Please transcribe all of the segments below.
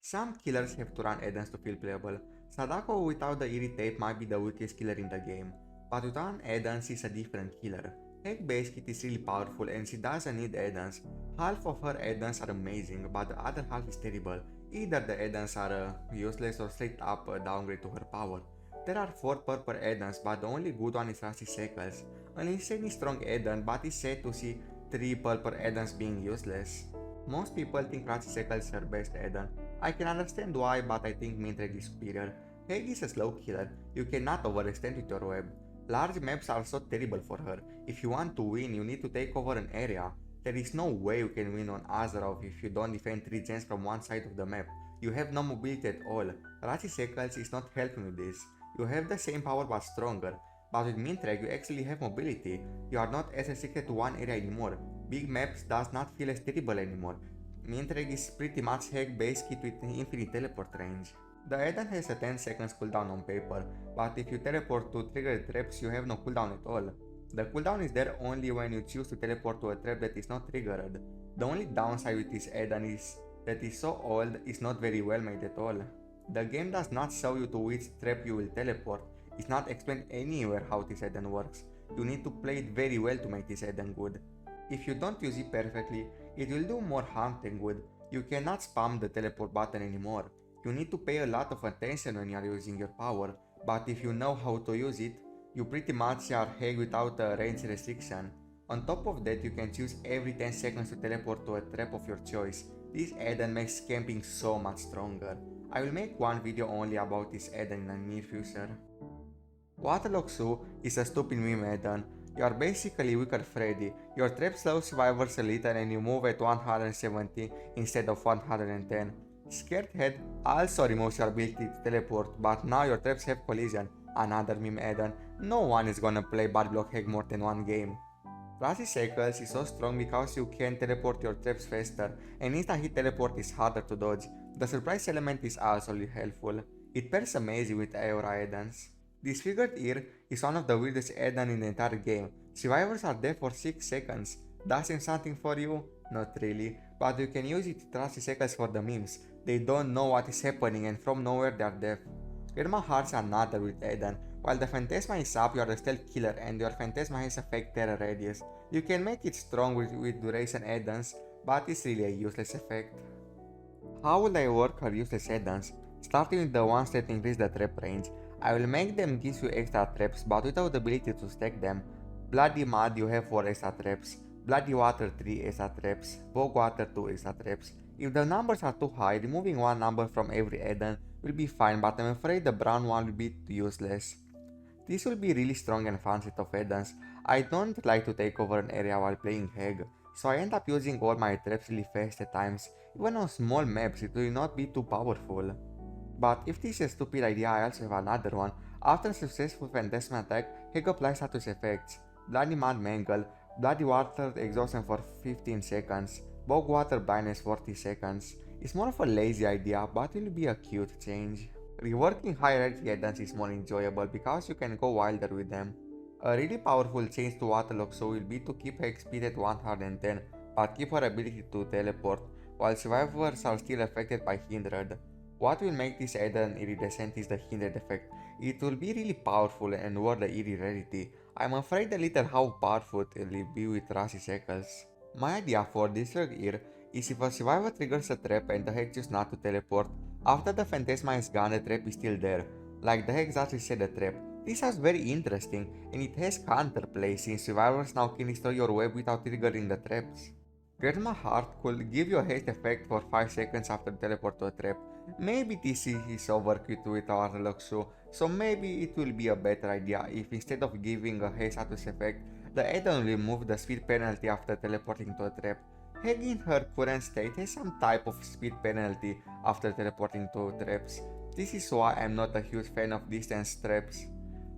Some killers have to run Addons to feel playable. Sadako without the irritate might be the weakest killer in the game, but without Addons is a different killer. Heck base kit is really powerful and she doesn't need Addons. Half of her Addons are amazing, but the other half is terrible. Either the Addons are useless or straight up a downgrade to her power. There are 4 purple Addons, but the only good one is Rusty Shackles. An insanely strong Addon, but is said to see 3 purple Addons being useless. Most people think Rusty Shackles is her best Addon. I can understand why, but I think Mintreg is superior. Heg is a slow killer, you cannot overextend with your web. Large maps are so terrible for her. If you want to win, you need to take over an area. There is no way you can win on Azeroth if you don't defend 3 gens from one side of the map. You have no mobility at all. Rachi Shackles is not helping with this. You have the same power but stronger. But with Mintreg you actually have mobility. You are not as restricted to one area anymore. Big maps does not feel as terrible anymore. Mintreg is pretty much hack base kit with infinite teleport range. The add-on has a 10 seconds cooldown on paper, but if you teleport to trigger traps you have no cooldown at all. The cooldown is there only when you choose to teleport to a trap that is not triggered. The only downside with this add-on is that it is so old, it's not very well made at all. The game does not show you to which trap you will teleport. It's not explained anywhere how this add-on works. You need to play it very well to make this add-on good. If you don't use it perfectly, it will do more harm than good. You cannot spam the teleport button anymore. You need to pay a lot of attention when you are using your power, but if you know how to use it, you pretty much are hack without a range restriction. On top of that, you can choose every 10 seconds to teleport to a trap of your choice. This add-on makes camping so much stronger. I will make one video only about this add-on in the near future. Waterlock Su is a stupid meme add-on. You are basically Wicked Freddy. Your trap slows survivors a little and you move at 170 instead of 110. Scared Head also removes your ability to teleport, but now your traps have collision. Another meme add-on. No one is gonna play Bad Block Hack more than one game. Rusty Shackles is so strong because you can teleport your traps faster, and insta-hit teleport is harder to dodge. The surprise element is also helpful. It pairs amazing with Aura add-ons. Disfigured Ear is one of the weirdest add-ons in the entire game. Survivors are dead for 6 seconds. Does it something for you? Not really, but you can use it to Rusty Shackles for the memes. They don't know what is happening and from nowhere they are deaf. Irma Heart's another with add-on. While the Phantasma is up, you are a stealth killer and your Phantasma has a fake terror radius. You can make it strong with duration add-ons, but it's really a useless effect. How will I work her useless add-ons? Starting with the ones that increase the trap range. I will make them give you extra traps but without the ability to stack them. Bloody Mud you have 4 extra traps, Bloody Water 3 extra traps, Bog Water 2 extra traps. If the numbers are too high, removing one number from every add-on will be fine, but I'm afraid the brown one will be useless. This will be really strong and fun set of add-ons. I don't like to take over an area while playing Heg, so I end up using all my traps really fast at times. Even on small maps it will not be too powerful. But if this is a stupid idea, I also have another one. After a successful Phantasma attack, Heg applies status effects. Bloody Mud Mangle, Bloody Water Exhaustion for 15 seconds, Bog Water Blindness 40 seconds. It's more of a lazy idea, but it will be a cute change. Reworking high rarity add-ons is more enjoyable because you can go wilder with them. A really powerful change to Waterlock Su will be to keep her speed at 110, but keep her ability to teleport, while survivors are still affected by Hindered. What will make this add-on iridescent is the Hindered effect. It will be really powerful and worth the eerie rarity. I'm afraid a little how powerful it will be with Rusty Shackles. My idea for this Ear is if a survivor triggers a trap and the Hex chooses not to teleport, after the Phantasma is gone the trap is still there, like the Hex actually set the trap. This sounds very interesting and it has counterplay since survivors now can destroy your web without triggering the traps. Grandma Heart could give you a haste effect for 5 seconds after teleport to a trap. Maybe this is overkill with Waterlock Su, so maybe it will be a better idea if instead of giving a haste status effect, the add-on will remove the speed penalty after teleporting to a trap. Heg in her current state has some type of speed penalty after teleporting to traps. This is why I'm not a huge fan of distance traps.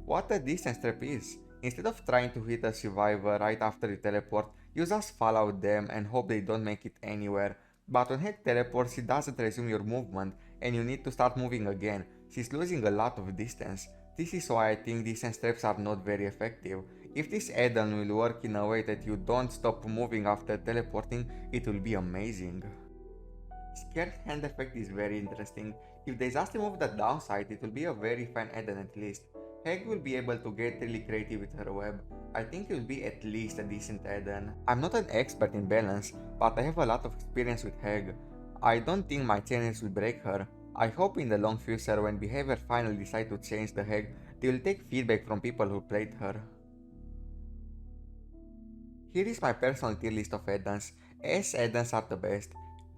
What a distance trap is, instead of trying to hit a survivor right after you teleport, you just follow them and hope they don't make it anywhere. But when Heg teleports, it doesn't resume your movement and you need to start moving again. She's losing a lot of distance. This is why I think distance traps are not very effective. If this add-on will work in a way that you don't stop moving after teleporting, it will be amazing. Scared hand effect is very interesting. If they just remove the downside, it will be a very fun add-on at least. Heg will be able to get really creative with her web. I think it will be at least a decent add-on. I'm not an expert in balance, but I have a lot of experience with Heg. I don't think my channels will break her. I hope in the long future when behavior finally decide to change the Heg, they will take feedback from people who played her. Here is my personal tier list of add-ons. S add-ons are the best,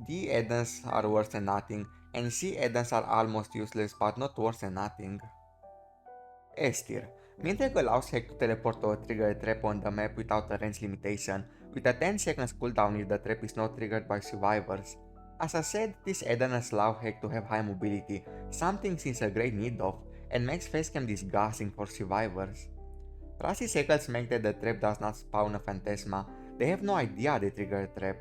D add-ons are worse than nothing, and C add-ons are almost useless but not worse than nothing. S tier. Mintreg allows Heg to teleport to a triggered trap on the map without a range limitation, with a 10 seconds cooldown if the trap is not triggered by survivors. As I said, this add-on allows Heg to have high mobility, something she's a great need of, and makes facecam disgusting for survivors. Trusty Seckles make that the trap does not spawn a Phantasma, they have no idea they trigger a trap.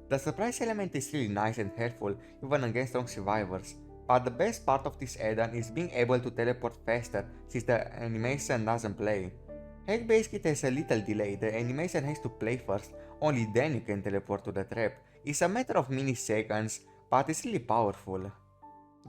The surprise element is really nice and helpful even against strong survivors, but the best part of this add-on is being able to teleport faster since the animation doesn't play. Heg basically has a little delay, the animation has to play first, only then you can teleport to the trap. It's a matter of milliseconds, but it's really powerful.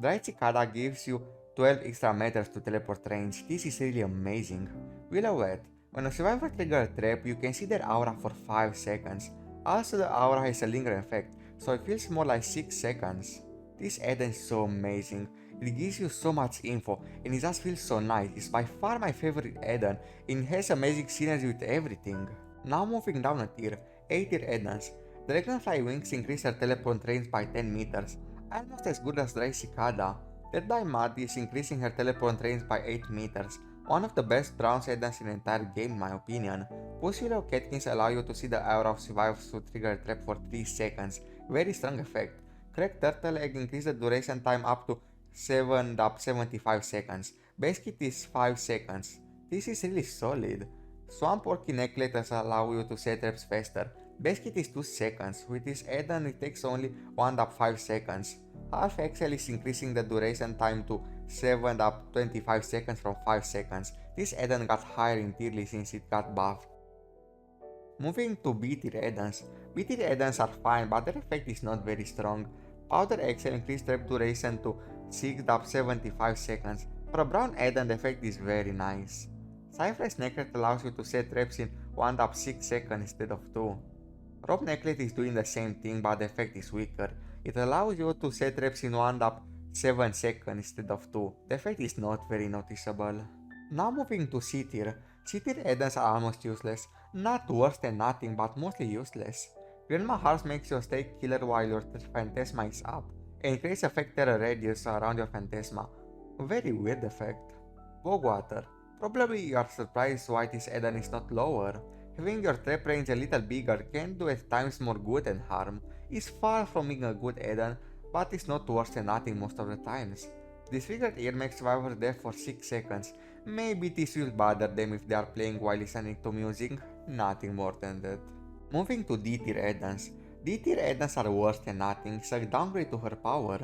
Dry Cicada gives you 12 extra meters to teleport range, this is really amazing. Willow, when a survivor triggers a trap, you can see their aura for 5 seconds. Also the aura has a lingering effect, so it feels more like 6 seconds. This add-on is so amazing, it gives you so much info and it just feels so nice, it's by far my favorite add-on and it has amazing synergy with everything. Now moving down a tier, A tier add-ons. Dragonfly Wings increase her teleport range by 10 meters, almost as good as Dry Cicada. Dead by Mud is increasing her teleport range by 8 meters, one of the best bronze add-ons in the entire game in my opinion. Push Willow Catkins allow you to see the aura of survivors who trigger a trap for 3 seconds, very strong effect. Cracked Turtle Egg increase the duration time up to 75 seconds, base kit is 5 seconds, this is really solid. Swamp Orchid Necklaces allow you to set traps faster, base kit is 2 seconds, with this add-on it takes only 1.5 seconds. Half XL is increasing the duration time to 7.25 seconds from 5 seconds. This add-on got higher in tier list since it got buffed. Moving to B tier add-ons. B tier add-ons are fine but their effect is not very strong. Powder XL increased trap duration to 6.75 seconds. For a brown add-on the effect is very nice. Cypress Necklace allows you to set traps in 1.6 seconds instead of 2. Rope Necklace is doing the same thing but the effect is weaker. It allows you to set traps in 1.7 seconds instead of 2. The effect is not very noticeable. Now moving to C tier. C tier add-ons are almost useless. Not worse than nothing but mostly useless. Grandma Hearts makes you a stay killer while your Phantasma is up, and creates effect terror radius around your Phantasma. Very weird effect. Bogwater. Probably you are surprised why this add-on is not lower. Having your trap range a little bigger can do at times more good than harm. It's far from being a good add-on, but it's not worse than nothing most of the times. Disfigured Ear makes survivors deaf for 6 seconds. Maybe this will bother them if they are playing while listening to music, nothing more than that. Moving to D tier add-ons. D tier add-ons are worse than nothing, it's a downgrade to her power.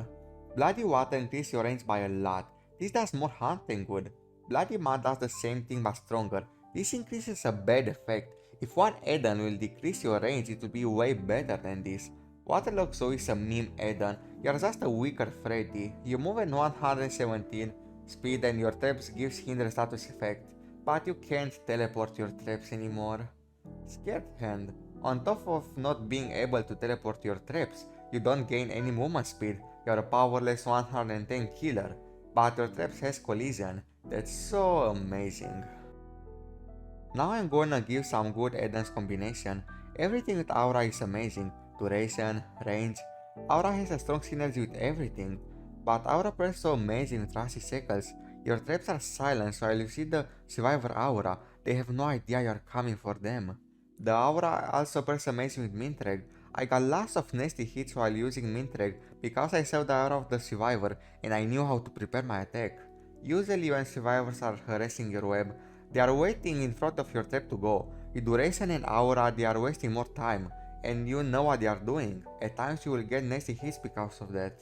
Bloody Water increases your range by a lot, this does more harm than good. Bloody Mud does the same thing but stronger, this increases a bad effect. If one add-on will decrease your range, it will be way better than this. Waterlogged Zoe is a meme add-on, you are just a weaker Freddy. You move at 117 speed and your traps gives hinder status effect, but you can't teleport your traps anymore. Scared Hand. On top of not being able to teleport your traps, you don't gain any movement speed, you're a powerless 110 killer, but your traps has collision, that's so amazing. Now I'm gonna give some good add-ons combination. Everything with Aura is amazing, duration, range. Aura has a strong synergy with everything, but Aura plays so amazing with Trusty Seckles. Your traps are silenced while you see the survivor Aura, they have no idea you are coming for them. The Aura also plays amazing with Mintreg. I got lots of nasty hits while using Mintreg because I saw the aura of the survivor and I knew how to prepare my attack. Usually when survivors are harassing your web, they are waiting in front of your trap to go. With duration and aura they are wasting more time, and you know what they are doing. At times you will get nasty hits because of that.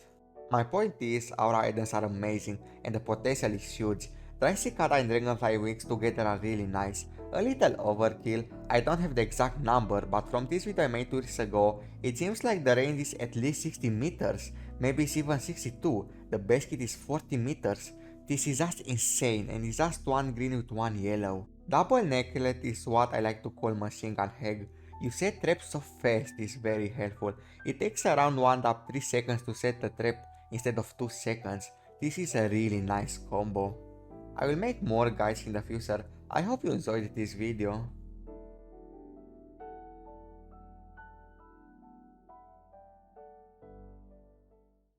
My point is, aura add-ons are amazing and the potential is huge. Dry Cicada and Dragonfly Wings together are really nice. A little overkill, I don't have the exact number, but from this video I made 2 weeks ago, it seems like the range is at least 60 meters. maybe it's even 62. The base kit is 40 meters. This is just insane, and it's just one green with one yellow. Double necklet is what I like to call machine gun heg. You set traps so fast is very helpful. It takes around 1 to 3 seconds to set the trap instead of 2 seconds. This is a really nice combo. I will make more guides in the future. I hope you enjoyed this video.